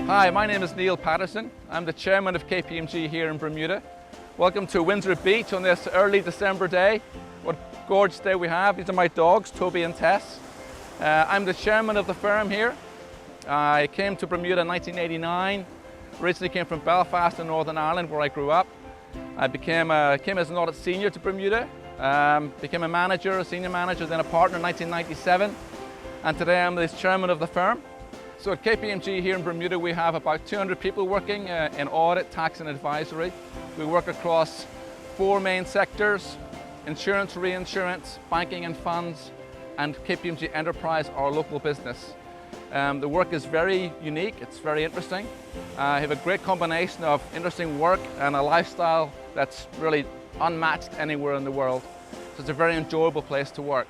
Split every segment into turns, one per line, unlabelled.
Hi, my name is Neil Patterson. I'm the chairman of KPMG here in Bermuda. Welcome to Windsor Beach on this early December day. What a gorgeous day we have. These are my dogs, Toby and Tess. I'm the chairman of the firm here. I came to Bermuda in 1989. Originally came from Belfast in Northern Ireland, where I grew up. I came as an audit senior to Bermuda, became a manager, a senior manager, then a partner in 1997. And today I'm the chairman of the firm. So at KPMG here in Bermuda, we have about 200 people working in audit, tax and advisory. We work across 4 main sectors: insurance, reinsurance, banking and funds, and KPMG Enterprise, our local business. The work is very unique, it's very interesting. I have a great combination of interesting work and a lifestyle that's really unmatched anywhere in the world. So it's a very enjoyable place to work.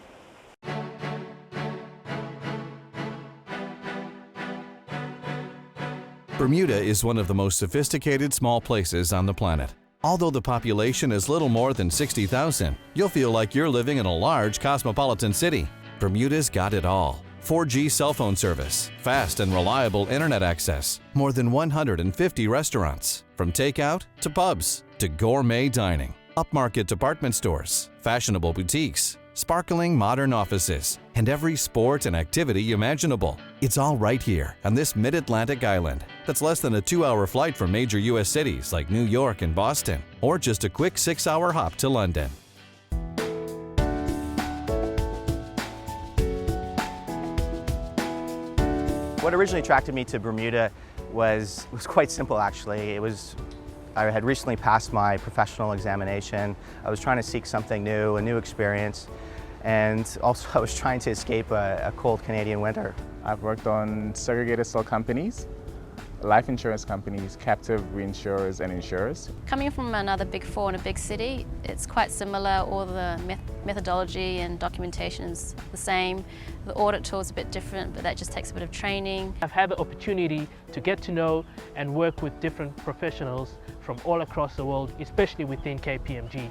Bermuda is one of the most sophisticated small places on the planet. Although the population is little more than 60,000, you'll feel like you're living in a large cosmopolitan city. Bermuda's got it all. 4G cell phone service, fast and reliable internet access, more than 150 restaurants, from takeout to pubs to gourmet dining, upmarket department stores, fashionable boutiques, sparkling modern offices, and every sport and activity imaginable. It's all right here on this mid-Atlantic island that's less than a 2-hour flight from major U.S. cities like New York and Boston, or just a quick 6-hour hop to London.
What originally attracted me to Bermuda was quite simple, actually. I had recently passed my professional examination. I was trying to seek something new, a new experience, and also I was trying to escape a cold Canadian winter.
I've worked on segregated cell companies, life insurance companies, captive reinsurers and insurers.
Coming from another big 4 in a big city, it's quite similar. All the methodology and documentation is the same. The audit tool is a bit different, but that just takes a bit of training.
I've had the opportunity to get to know and work with different professionals from all across the world, especially within KPMG.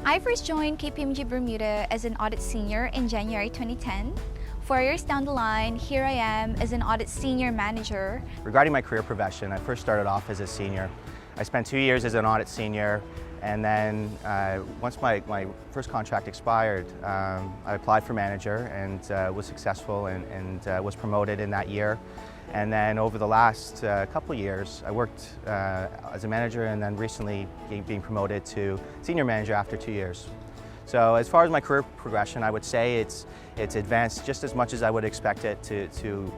I first joined KPMG Bermuda as an audit senior in January 2010. 4 years down the line, here I am as an audit senior manager. Regarding my career progression, I first started off as a senior. I spent 2 years as an audit senior, and then once my first contract expired, I applied for manager and was successful and was promoted in that year. And then over the last couple of years, I worked as a manager and then recently being promoted to senior manager after 2 years. So as far as my career progression, I would say it's advanced just as much as I would expect it to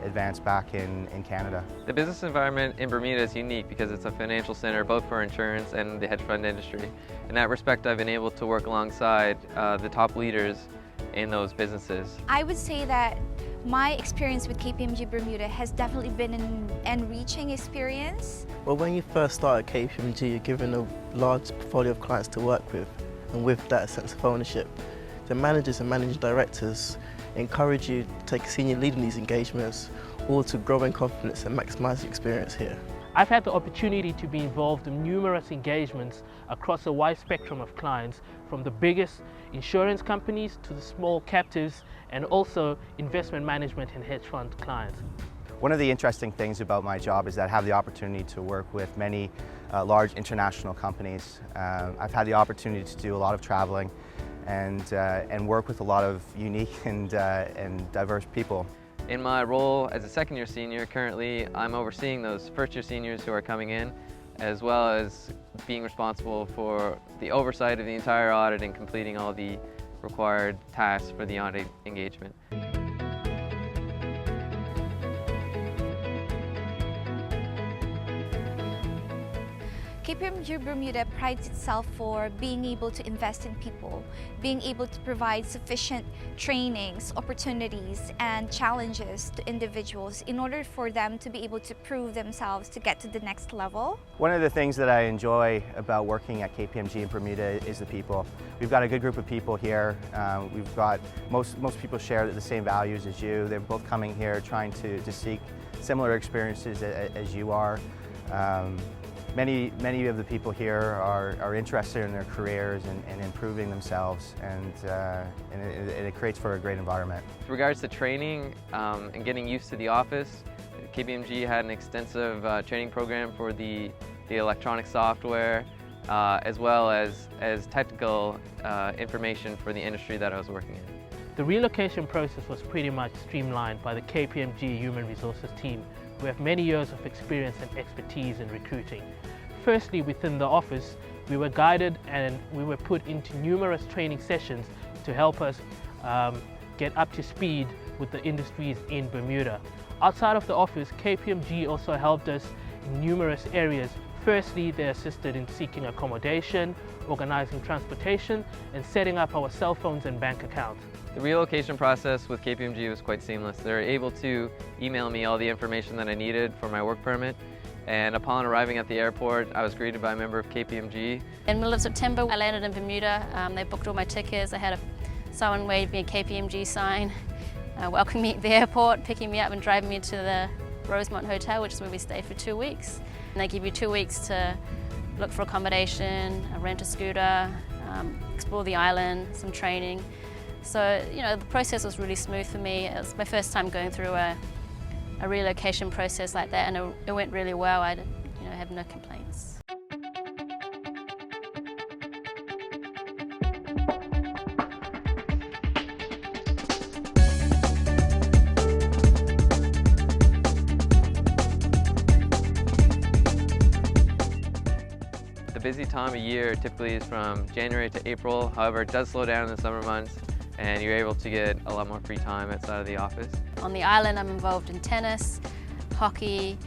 advance back in Canada.
The business environment in Bermuda is unique because it's a financial center both for insurance and the hedge fund industry. In that respect, I've been able to work alongside the top leaders in those businesses.
I would say that my experience with KPMG Bermuda has definitely been an enriching experience.
Well, when you first start at KPMG, you're given a large portfolio of clients to work with, and with that, a sense of ownership. The managers and managing directors encourage you to take a senior lead in these engagements, all to grow in confidence and maximise your experience here.
I've had the opportunity to be involved in numerous engagements across a wide spectrum of clients, from the biggest insurance companies to the small captives, and also investment management and hedge fund clients.
One of the interesting things about my job is that I have the opportunity to work with many large international companies. I've had the opportunity to do a lot of traveling and work with a lot of unique and diverse people.
In my role as a second-year senior, currently I'm overseeing those first-year seniors who are coming in, as well as being responsible for the oversight of the entire audit and completing all the required tasks for the audit engagement.
KPMG Bermuda prides itself for being able to invest in people, being able to provide sufficient trainings, opportunities, and challenges to individuals in order for them to be able to prove themselves to get to the next level.
One of the things that I enjoy about working at KPMG in Bermuda is the people. We've got a good group of people here. We've got most people share the same values as you. They're both coming here trying to seek similar experiences as you are. Many of the people here are interested in their careers and improving themselves, and it creates for a great environment.
With regards to training and getting used to the office, KPMG had an extensive training program for the electronic software, as well as technical information for the industry that I was working in.
The relocation process was pretty much streamlined by the KPMG Human Resources team, who have many years of experience and expertise in recruiting. Firstly, within the office, we were guided and we were put into numerous training sessions to help us get up to speed with the industries in Bermuda. Outside of the office, KPMG also helped us in numerous areas. Firstly, they assisted in seeking accommodation, organizing transportation, and setting up our cell phones and bank accounts.
The relocation process with KPMG was quite seamless. They were able to email me all the information that I needed for my work permit, and upon arriving at the airport, I was greeted by a member of KPMG.
In the middle of September, I landed in Bermuda. They booked all my tickets. I had someone wave me a KPMG sign, welcoming me at the airport, picking me up and driving me to the Rosemont Hotel, which is where we stayed for 2 weeks. And they give you 2 weeks to look for accommodation, rent a scooter, explore the island, some training. So, you know, the process was really smooth for me. It was my first time going through a relocation process like that, and it went really well. I have no complaints.
The busy time of year typically is from January to April. However, it does slow down in the summer months, and you're able to get a lot more free time outside of the office.
On the island, I'm involved in tennis, hockey.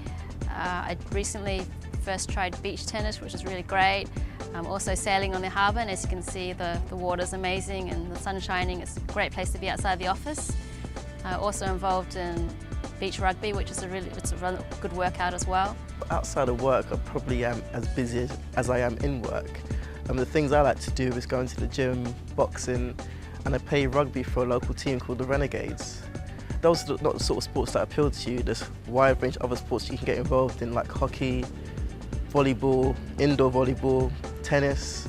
I recently first tried beach tennis, which is really great. I'm also sailing on the harbour, and as you can see, the water's amazing and the sun's shining. It's a great place to be outside the office. Also involved in beach rugby, which is it's a good workout as well.
Outside of work, I probably am as busy as I am in work. The things I like to do is going to the gym, boxing, and I play rugby for a local team called the Renegades. Those are not the sort of sports that appeal to you. There's a wide range of other sports you can get involved in, like hockey, volleyball, indoor volleyball, tennis.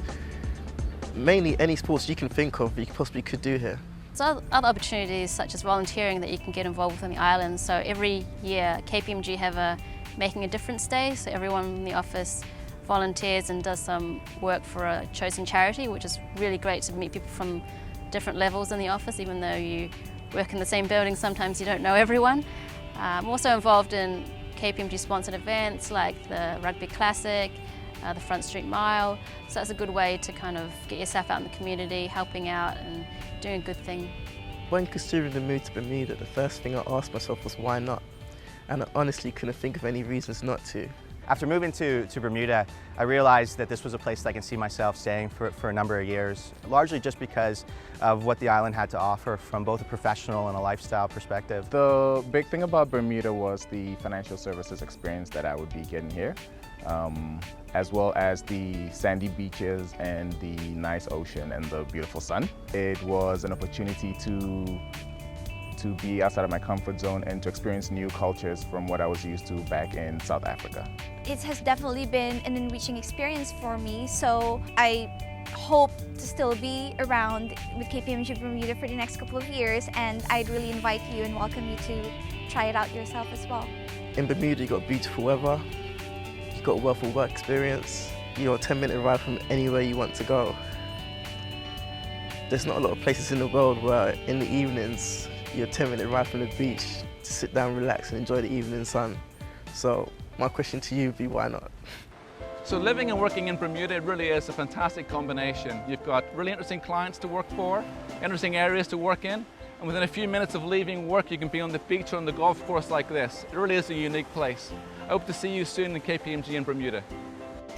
Mainly any sports you can think of you possibly could do here.
There's other opportunities such as volunteering that you can get involved with on the island. So every year KPMG have a Making a Difference Day, so everyone in the office volunteers and does some work for a chosen charity, which is really great to meet people from different levels in the office. Even though you work in the same building, sometimes you don't know everyone. I'm also involved in KPMG sponsored events like the Rugby Classic, the Front Street Mile, so that's a good way to kind of get yourself out in the community, helping out and doing a good thing.
When considering the move to Bermuda, the first thing I asked myself was why not? And I honestly couldn't think of any reasons not to.
After moving to Bermuda, I realized that this was a place that I can see myself staying for a number of years, largely just because of what the island had to offer from both a professional and a lifestyle perspective.
The big thing about Bermuda was the financial services experience that I would be getting here, as well as the sandy beaches and the nice ocean and the beautiful sun. It was an opportunity to be outside of my comfort zone and to experience new cultures from what I was used to back in South Africa.
It has definitely been an enriching experience for me, so I hope to still be around with KPMG Bermuda for the next couple of years, and I'd really invite you and welcome you to try it out yourself as well.
In Bermuda, you've got beautiful weather, you've got a wealth of work experience, you're a 10-minute ride from anywhere you want to go. There's not a lot of places in the world where in the evenings you're a 10-minute ride from the beach to sit down, relax and enjoy the evening sun. So my question to you would be, why not?
So living and working in Bermuda, it really is a fantastic combination. You've got really interesting clients to work for, interesting areas to work in, and within a few minutes of leaving work you can be on the beach or on the golf course like this. It really is a unique place. I hope to see you soon in KPMG in Bermuda.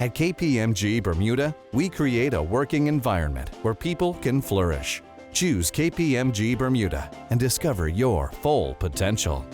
At KPMG Bermuda, we create a working environment where people can flourish. Choose KPMG Bermuda and discover your full potential.